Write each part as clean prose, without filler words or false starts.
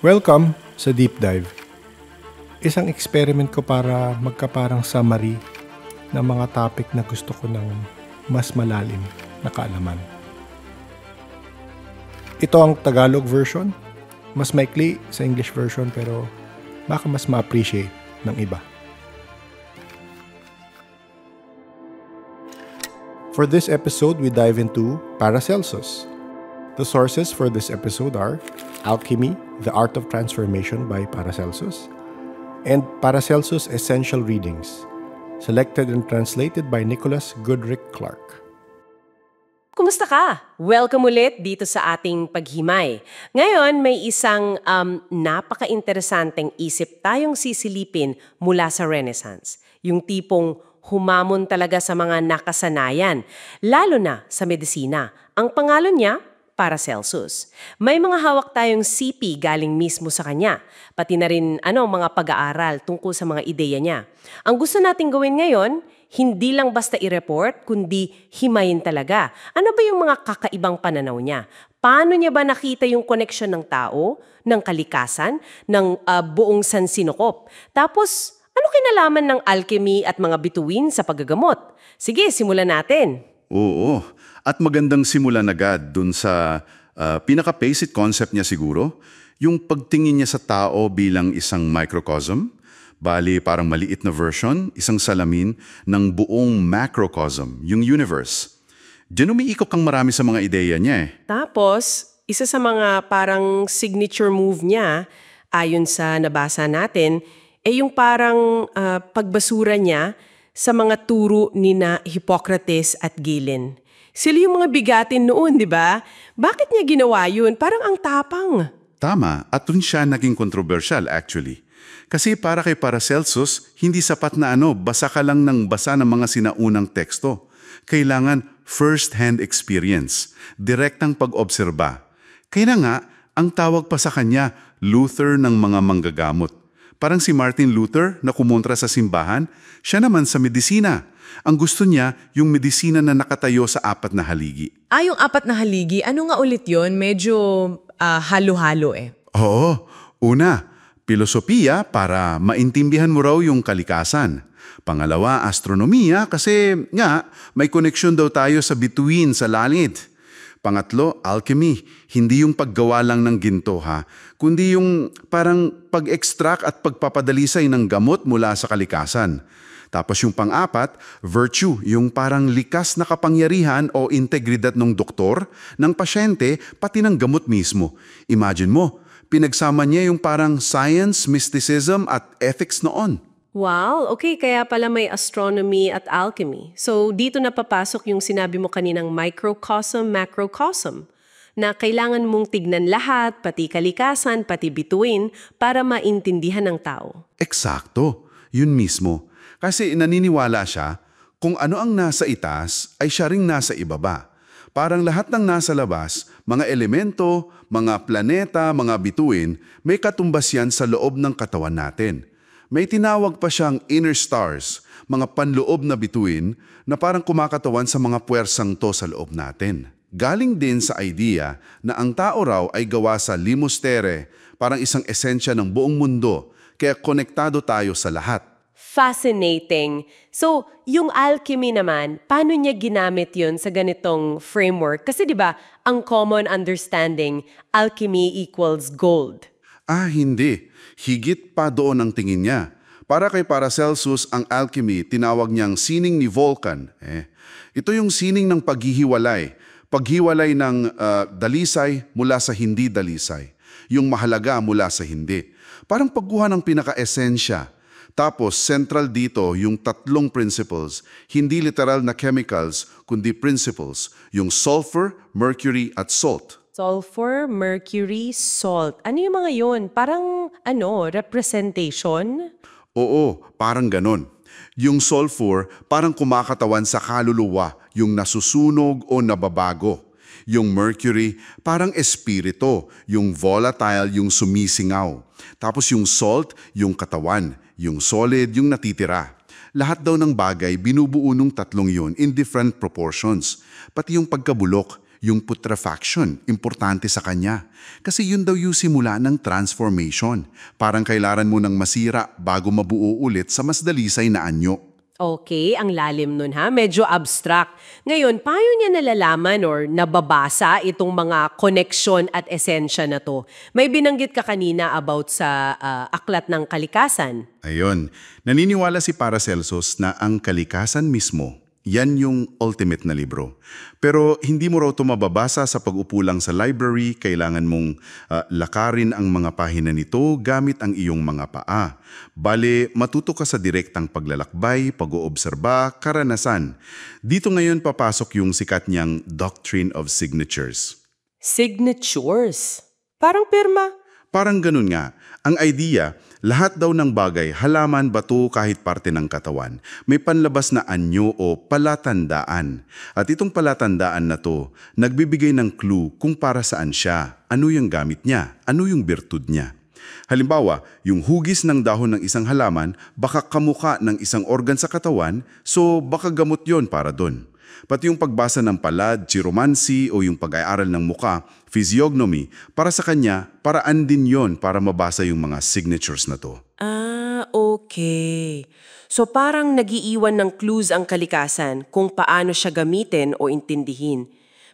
Welcome sa Deep Dive. Isang experiment ko para magkaparang summary ng mga topic na gusto ko ng mas malalim na kaalaman. Ito ang Tagalog version. Mas maikli sa English version pero baka mas ma-appreciate ng iba. For this episode, we dive into Paracelsus. The sources for this episode are Alchemy, The Art of Transformation by Paracelsus, and Paracelsus Essential Readings, selected and translated by Nicholas Goodrick Clark. Kumusta ka? Welcome ulit dito sa ating paghimay. Ngayon, may isang napaka-interesanteng isip tayong sisilipin mula sa Renaissance. Yung tipong humamon talaga sa mga nakasanayan, lalo na sa medisina. Ang pangalan niya, Paracelsus. May mga hawak tayong CP galing mismo sa kanya, pati na rin mga pag-aaral tungkol sa mga ideya niya. Ang gusto nating gawin ngayon, hindi lang basta i-report, kundi himayin talaga. Ano ba yung mga kakaibang pananaw niya? Paano niya ba nakita yung connection ng tao, ng kalikasan, ng buong sansinukop? Tapos, ano kinalaman ng alchemy at mga bituin sa paggagamot? Sige, simulan natin. Oo, at magandang simulan agad dun sa pinaka-basic concept niya siguro, yung pagtingin niya sa tao bilang isang microcosm, bali parang maliit na version, isang salamin ng buong macrocosm, yung universe. Diyan umiikot ang marami sa mga ideya niya . Tapos, isa sa mga parang signature move niya, ayon sa nabasa natin, yung parang pagbasura niya sa mga turo ni na Hippocrates at Galen. Sila yung mga bigatin noon, di ba? Bakit niya ginawa yun? Parang ang tapang. Tama, at dun siya naging controversial actually. Kasi para kay Paracelsus, hindi sapat na basa ka lang ng basa ng mga sinaunang teksto. Kailangan first-hand experience, direktang pag-obserba. Kaya nga, ang tawag pa sa kanya, Luther ng mga manggagamot. Parang si Martin Luther na kumontra sa simbahan, siya naman sa medisina. Ang gusto niya, yung medisina na nakatayo sa apat na haligi. Yung apat na haligi, ano nga ulit yon? Medyo halo-halo . Oo. Una, filosofiya para maintindihan mo raw yung kalikasan. Pangalawa, astronomiya kasi nga may koneksyon daw tayo sa bituin sa langit. Pangatlo, alchemy. Hindi yung paggawa lang ng ginto kundi yung parang pag-extract at pagpapadalisay ng gamot mula sa kalikasan. Tapos yung pang-apat, virtue, yung parang likas na kapangyarihan o integridad ng doktor, ng pasyente, pati ng gamot mismo. Imagine mo, pinagsama niya yung parang science, mysticism at ethics noon. Wow, okay, kaya pala may astronomy at alchemy. So dito na papasok yung sinabi mo kaninang microcosm, macrocosm, na kailangan mong tignan lahat, pati kalikasan, pati bituin, para maintindihan ng tao. Eksakto, yun mismo. Kasi naniniwala siya, kung ano ang nasa itaas ay siya ring nasa ibaba. Parang lahat ng nasa labas, mga elemento, mga planeta, mga bituin, may katumbas yan sa loob ng katawan natin. May tinawag pa siyang inner stars, mga panloob na bituin na parang kumakatawan sa mga puwersang to sa loob natin. Galing din sa idea na ang tao raw ay gawa sa limos terrae, parang isang esensya ng buong mundo, kaya konektado tayo sa lahat. Fascinating. So, yung alchemy naman, paano niya ginamit yun sa ganitong framework? Kasi di ba, ang common understanding, alchemy equals gold. Hindi. Higit pa doon ang tingin niya. Para kay Paracelsus, ang alchemy tinawag niyang sining ni Vulcan. Ito yung sining ng paghihiwalay. Paghiwalay ng dalisay mula sa hindi dalisay. Yung mahalaga mula sa hindi. Parang pagkuha ng pinaka-esensya. Tapos, central dito yung tatlong principles, hindi literal na chemicals, kundi principles, yung sulfur, mercury, at salt. Sulfur, mercury, salt. Ano yung mga yun? Parang, representation? Oo, parang ganon. Yung sulfur, parang kumakatawan sa kaluluwa, yung nasusunog o nababago. Yung mercury, parang espirito, yung volatile, yung sumisingaw. Tapos yung salt, yung katawan. Yung solid, yung natitira. Lahat daw ng bagay binubuo nung tatlong yun in different proportions. Pati yung pagkabulok, yung putrefaction, importante sa kanya. Kasi yun daw yung simula ng transformation. Parang kailangan mo nang masira bago mabuo ulit sa mas dalisay na anyo. Okay, ang lalim nun ha. Medyo abstract. Ngayon, paano niya nalalaman or nababasa itong mga koneksyon at esensya na to? May binanggit ka kanina about sa aklat ng kalikasan. Ayun, naniniwala si Paracelsus na ang kalikasan mismo, yan yung ultimate na libro. Pero hindi mo raw ito mababasa sa pag-upo lang sa library, kailangan mong lakarin ang mga pahina nito gamit ang iyong mga paa. Bale, matuto ka sa direktang paglalakbay, pag-oobserba, karanasan. Dito ngayon papasok yung sikat niyang Doctrine of Signatures. Signatures? Parang pirma. Parang ganun nga. Ang idea, lahat daw ng bagay, halaman, bato, kahit parte ng katawan, may panlabas na anyo o palatandaan. At itong palatandaan na to, nagbibigay ng clue kung para saan siya, ano yung gamit niya, ano yung birtud niya. Halimbawa, yung hugis ng dahon ng isang halaman, baka kamukha ng isang organ sa katawan, so baka gamot yon para doon. Pati yung pagbasa ng palad, chiromancy o yung pag-aaral ng muka, physiognomy, para sa kanya, paraan din yon para mabasa yung mga signatures na to. Ah, okay. So parang nagiiwan ng clues ang kalikasan kung paano siya gamitin o intindihin.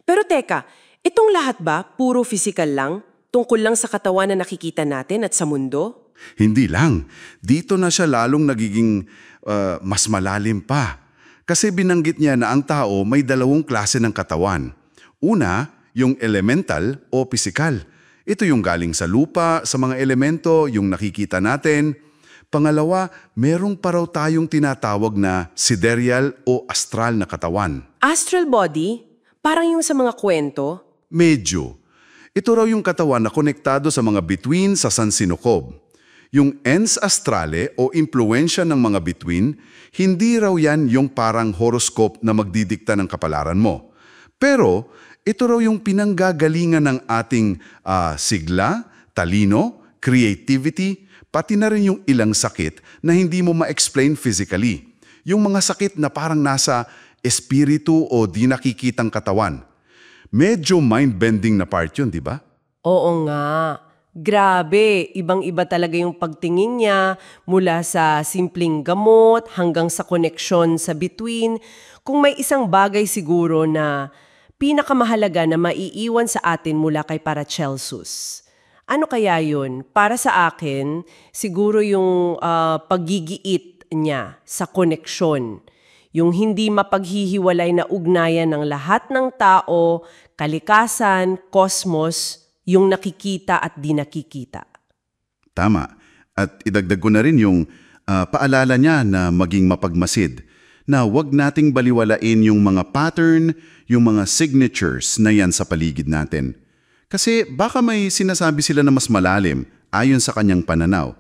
Pero teka, itong lahat ba puro physical lang? Tungkol lang sa katawan na nakikita natin at sa mundo? Hindi lang. Dito na siya lalong nagiging mas malalim pa. Kasi binanggit niya na ang tao may dalawang klase ng katawan. Una, yung elemental o pisikal. Ito yung galing sa lupa, sa mga elemento, yung nakikita natin. Pangalawa, merong pa raw tayong tinatawag na sidereal o astral na katawan. Astral body? Parang yung sa mga kwento? Medyo. Ito raw yung katawan na konektado sa mga bituin sa sansinukob. Yung ens astrale o impluensya ng mga bituin, hindi raw yan yung parang horoscope na magdidikta ng kapalaran mo. Pero ito raw yung pinanggagalingan ng ating sigla, talino, creativity, pati na rin yung ilang sakit na hindi mo ma-explain physically. Yung mga sakit na parang nasa espiritu o di nakikitang katawan. Medyo mind-bending na part yun, di ba? Oo nga. Grabe, ibang-iba talaga yung pagtingin niya mula sa simpleng gamot hanggang sa koneksyon sa bituin. Kung may isang bagay siguro na pinakamahalaga na maiiwan sa atin mula kay Paracelsus, ano kaya yun? Para sa akin, siguro yung paggigiit niya sa koneksyon. Yung hindi mapaghihiwalay na ugnayan ng lahat ng tao, kalikasan, kosmos, yung nakikita at di nakikita. Tama. At idagdag ko na rin yung paalala niya na maging mapagmasid, na wag nating baliwalain yung mga pattern, yung mga signatures na yan sa paligid natin. Kasi baka may sinasabi sila na mas malalim ayon sa kanyang pananaw.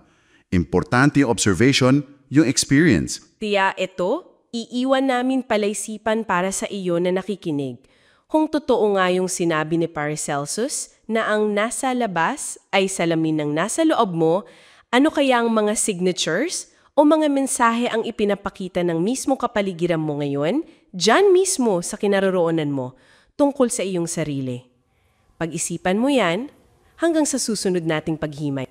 Importante yung observation, yung experience. Tiya, ito, iiwan namin palaisipan para sa iyo na nakikinig. Kung totoo nga yung sinabi ni Paracelsus na ang nasa labas ay salamin ng nasa loob mo, ano kaya ang mga signatures o mga mensahe ang ipinapakita ng mismo kapaligiran mo ngayon, dyan mismo sa kinaroroonan mo, tungkol sa iyong sarili? Pag-isipan mo yan hanggang sa susunod nating paghimay.